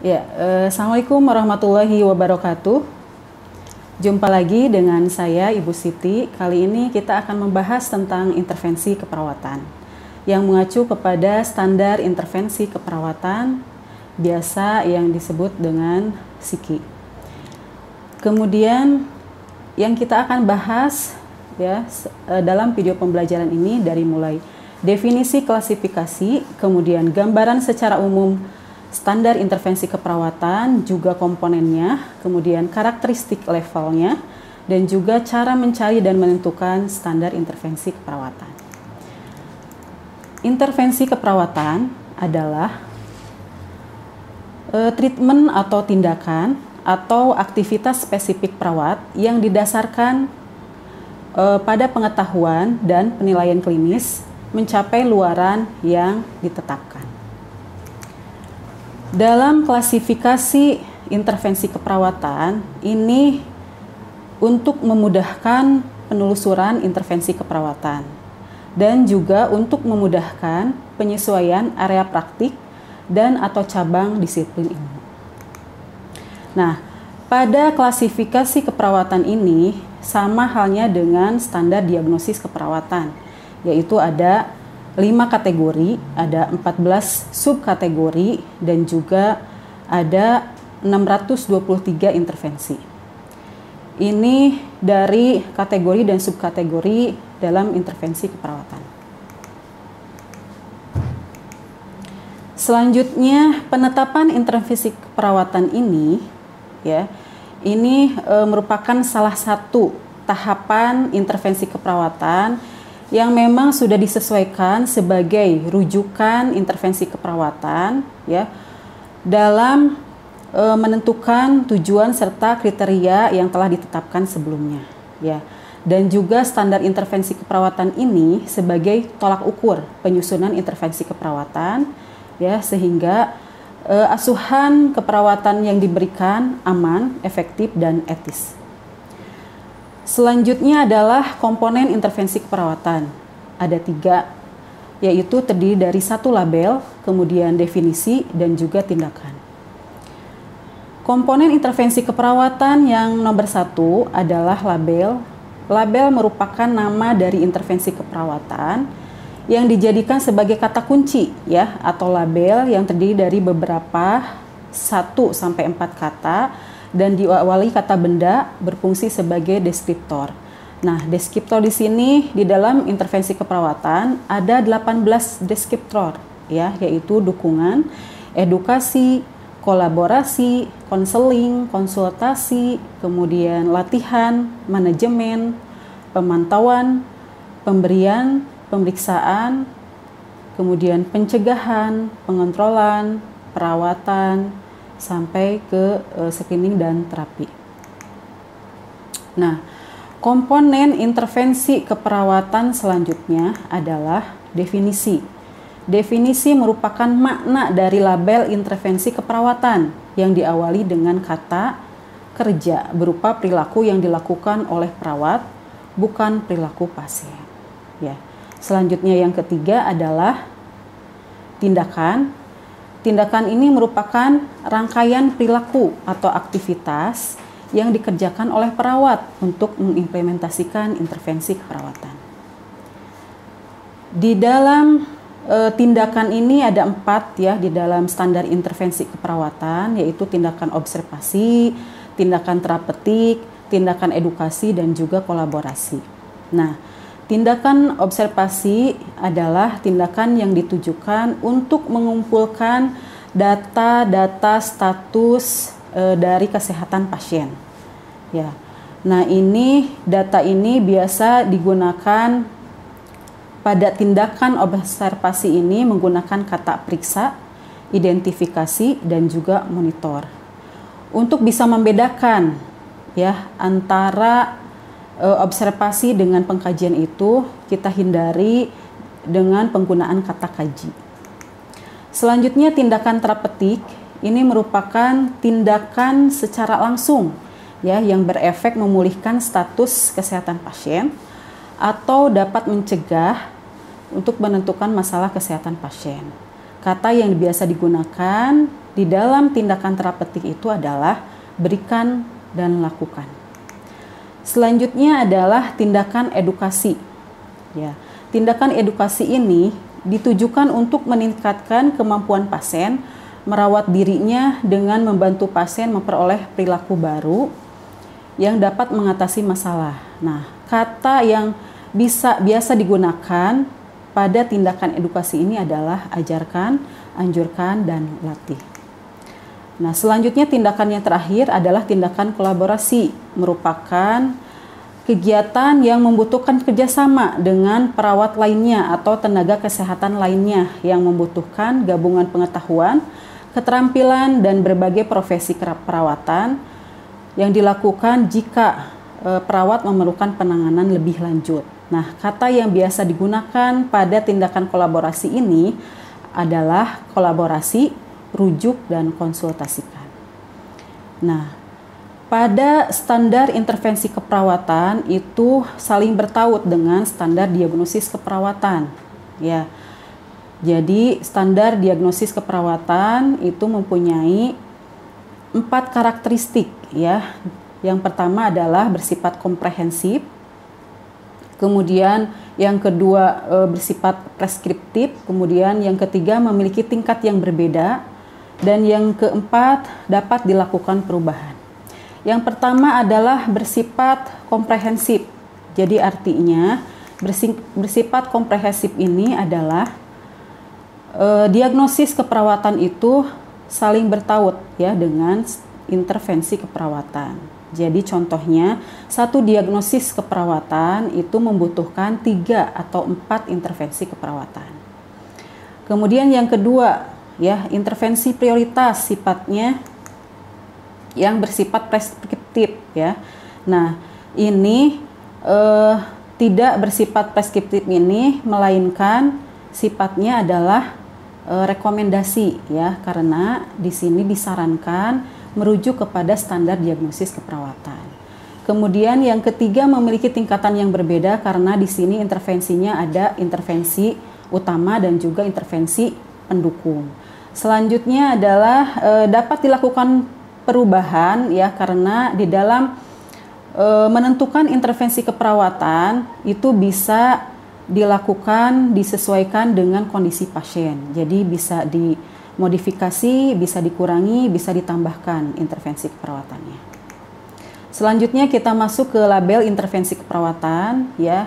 Assalamualaikum warahmatullahi wabarakatuh. Jumpa lagi dengan saya Ibu Siti. Kali ini kita akan membahas tentang intervensi keperawatan yang mengacu kepada standar intervensi keperawatan biasa yang disebut dengan SIKI. Kemudian yang kita akan bahas dalam video pembelajaran ini dari mulai definisi klasifikasi, kemudian gambaran secara umum standar intervensi keperawatan, juga komponennya, kemudian karakteristik levelnya, dan juga cara mencari dan menentukan standar intervensi keperawatan. Intervensi keperawatan adalah treatment atau tindakan atau aktivitas spesifik perawat yang didasarkan pada pengetahuan dan penilaian klinis mencapai luaran yang ditetapkan. Dalam klasifikasi intervensi keperawatan ini untuk memudahkan penelusuran intervensi keperawatan dan juga untuk memudahkan penyesuaian area praktik dan atau cabang disiplin ilmu. Nah, pada klasifikasi keperawatan ini sama halnya dengan standar diagnosis keperawatan, yaitu ada 5 kategori, ada 14 subkategori, dan juga ada 623 intervensi. Ini dari kategori dan subkategori dalam intervensi keperawatan. Selanjutnya, penetapan intervensi keperawatan ini merupakan salah satu tahapan intervensi keperawatan yang memang sudah disesuaikan sebagai rujukan intervensi keperawatan dalam menentukan tujuan serta kriteria yang telah ditetapkan sebelumnya dan juga standar intervensi keperawatan ini sebagai tolak ukur penyusunan intervensi keperawatan sehingga asuhan keperawatan yang diberikan aman, efektif, dan etis. Selanjutnya adalah komponen intervensi keperawatan. Ada 3, yaitu terdiri dari 1 label, kemudian definisi, dan juga tindakan. Komponen intervensi keperawatan yang nomor 1 adalah label. Label merupakan nama dari intervensi keperawatan yang dijadikan sebagai kata kunci atau label yang terdiri dari beberapa 1 sampai 4 kata dan diawali kata benda berfungsi sebagai deskriptor. Nah, deskriptor di sini di dalam intervensi keperawatan ada 18 deskriptor yaitu dukungan, edukasi, kolaborasi, konseling, konsultasi, kemudian latihan, manajemen, pemantauan, pemberian, pemeriksaan, kemudian pencegahan, pengontrolan, perawatan, sampai ke screening dan terapi. Nah, komponen intervensi keperawatan selanjutnya adalah definisi. Definisi merupakan makna dari label intervensi keperawatan yang diawali dengan kata kerja berupa perilaku yang dilakukan oleh perawat, bukan perilaku pasien. Selanjutnya yang ketiga adalah tindakan. Tindakan ini merupakan rangkaian perilaku atau aktivitas yang dikerjakan oleh perawat untuk mengimplementasikan intervensi keperawatan. Di dalam tindakan ini ada 4 di dalam standar intervensi keperawatan, yaitu tindakan observasi, tindakan terapeutik, tindakan edukasi, dan juga kolaborasi. Nah, tindakan observasi adalah tindakan yang ditujukan untuk mengumpulkan data-data status dari kesehatan pasien. Nah, data ini biasa digunakan pada tindakan observasi ini menggunakan kata periksa, identifikasi, dan juga monitor. Untuk bisa membedakan antara observasi dengan pengkajian itu kita hindari dengan penggunaan kata kaji. Selanjutnya tindakan terapeutik ini merupakan tindakan secara langsung yang berefek memulihkan status kesehatan pasien atau dapat mencegah untuk menentukan masalah kesehatan pasien. Kata yang biasa digunakan di dalam tindakan terapeutik itu adalah berikan dan lakukan. Selanjutnya adalah tindakan edukasi. Ya, tindakan edukasi ini ditujukan untuk meningkatkan kemampuan pasien merawat dirinya dengan membantu pasien memperoleh perilaku baru yang dapat mengatasi masalah. Nah, kata yang biasa digunakan pada tindakan edukasi ini adalah ajarkan, anjurkan, dan latih. Nah, selanjutnya tindakan yang terakhir adalah tindakan kolaborasi, merupakan kegiatan yang membutuhkan kerjasama dengan perawat lainnya atau tenaga kesehatan lainnya yang membutuhkan gabungan pengetahuan, keterampilan, dan berbagai profesi keperawatan yang dilakukan jika perawat memerlukan penanganan lebih lanjut. Nah, kata yang biasa digunakan pada tindakan kolaborasi ini adalah kolaborasi, rujuk, dan konsultasikan. Nah, pada standar intervensi keperawatan itu saling bertaut dengan standar diagnosis keperawatan. Ya, jadi standar diagnosis keperawatan itu mempunyai 4 karakteristik. Ya, yang pertama adalah bersifat komprehensif. Kemudian yang kedua bersifat preskriptif, kemudian yang ketiga memiliki tingkat yang berbeda, dan yang keempat dapat dilakukan perubahan. Yang pertama adalah bersifat komprehensif. Jadi artinya bersifat komprehensif ini adalah diagnosis keperawatan itu saling bertaut ya dengan intervensi keperawatan. Jadi contohnya, satu diagnosis keperawatan itu membutuhkan 3 atau 4 intervensi keperawatan. Kemudian yang kedua, ya, intervensi prioritas sifatnya yang bersifat preskriptif ya. Nah, ini tidak bersifat preskriptif ini, melainkan sifatnya adalah rekomendasi ya, karena di sini disarankan merujuk kepada standar diagnosis keperawatan. Kemudian yang ketiga memiliki tingkatan yang berbeda karena di sini intervensinya ada intervensi utama dan juga intervensi pendukung. Selanjutnya adalah dapat dilakukan perubahan ya, karena di dalam menentukan intervensi keperawatan itu bisa dilakukan disesuaikan dengan kondisi pasien. Jadi bisa dimodifikasi, bisa dikurangi, bisa ditambahkan intervensi keperawatannya. Selanjutnya kita masuk ke label intervensi keperawatan ya.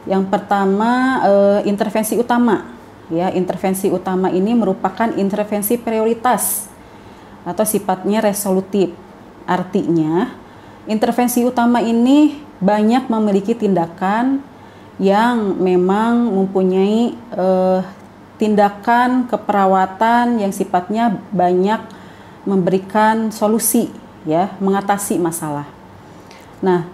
Yang pertama intervensi utama. Ya, intervensi utama ini merupakan intervensi prioritas atau sifatnya resolutif. Artinya, intervensi utama ini banyak memiliki tindakan yang memang mempunyai tindakan keperawatan yang sifatnya banyak memberikan solusi ya, mengatasi masalah. Nah,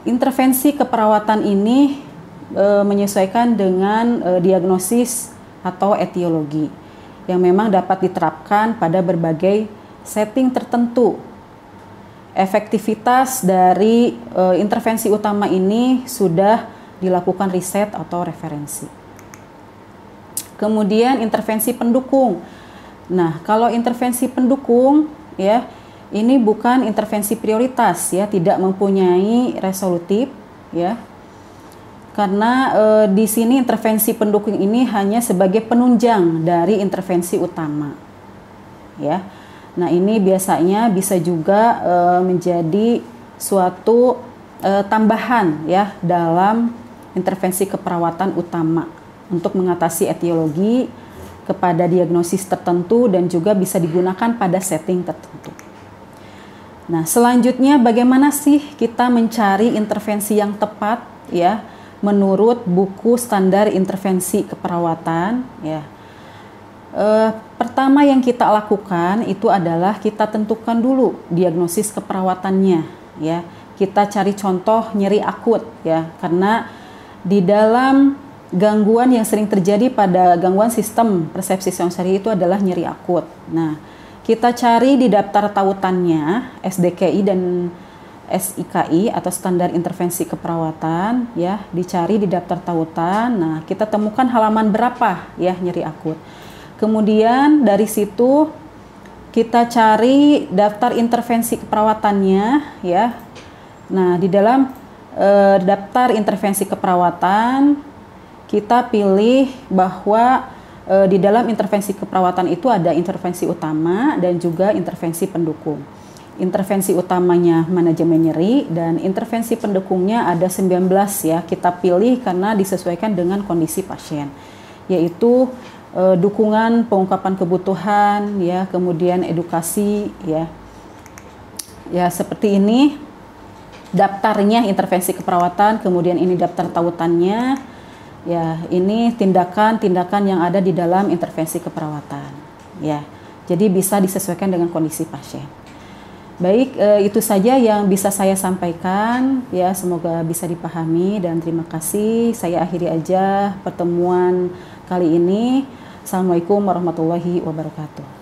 intervensi keperawatan ini menyesuaikan dengan diagnosis atau etiologi yang memang dapat diterapkan pada berbagai setting tertentu. Efektivitas dari intervensi utama ini sudah dilakukan riset atau referensi. Kemudian intervensi pendukung. Nah, kalau intervensi pendukung ya, ini bukan intervensi prioritas ya, tidak mempunyai resolutif ya. Karena di sini intervensi pendukung ini hanya sebagai penunjang dari intervensi utama. Ya. Nah, ini biasanya bisa juga menjadi suatu tambahan ya dalam intervensi keperawatan utama untuk mengatasi etiologi kepada diagnosis tertentu dan juga bisa digunakan pada setting tertentu. Nah, selanjutnya bagaimana sih kita mencari intervensi yang tepat ya? Menurut buku standar intervensi keperawatan ya, pertama yang kita lakukan itu adalah kita tentukan dulu diagnosis keperawatannya ya. Kita cari contoh nyeri akut ya, karena di dalam gangguan yang sering terjadi pada gangguan sistem persepsi sensori itu adalah nyeri akut. Nah, kita cari di daftar tautannya SDKI dan SIKI atau standar intervensi keperawatan ya, dicari di daftar tautan. Nah, kita temukan halaman berapa ya nyeri akut. Kemudian dari situ kita cari daftar intervensi keperawatannya ya. Nah, di dalam daftar intervensi keperawatan kita pilih bahwa di dalam intervensi keperawatan itu ada intervensi utama dan juga intervensi pendukung. Intervensi utamanya manajemen nyeri dan intervensi pendukungnya ada 19 ya. Kita pilih karena disesuaikan dengan kondisi pasien, yaitu dukungan pengungkapan kebutuhan ya, kemudian edukasi ya. Ya, seperti ini daftarnya intervensi keperawatan, kemudian ini daftar tautannya. Ya, ini tindakan-tindakan yang ada di dalam intervensi keperawatan ya. Jadi bisa disesuaikan dengan kondisi pasien. Baik, itu saja yang bisa saya sampaikan ya, semoga bisa dipahami dan terima kasih. Saya akhiri aja pertemuan kali ini. Assalamualaikum warahmatullahi wabarakatuh.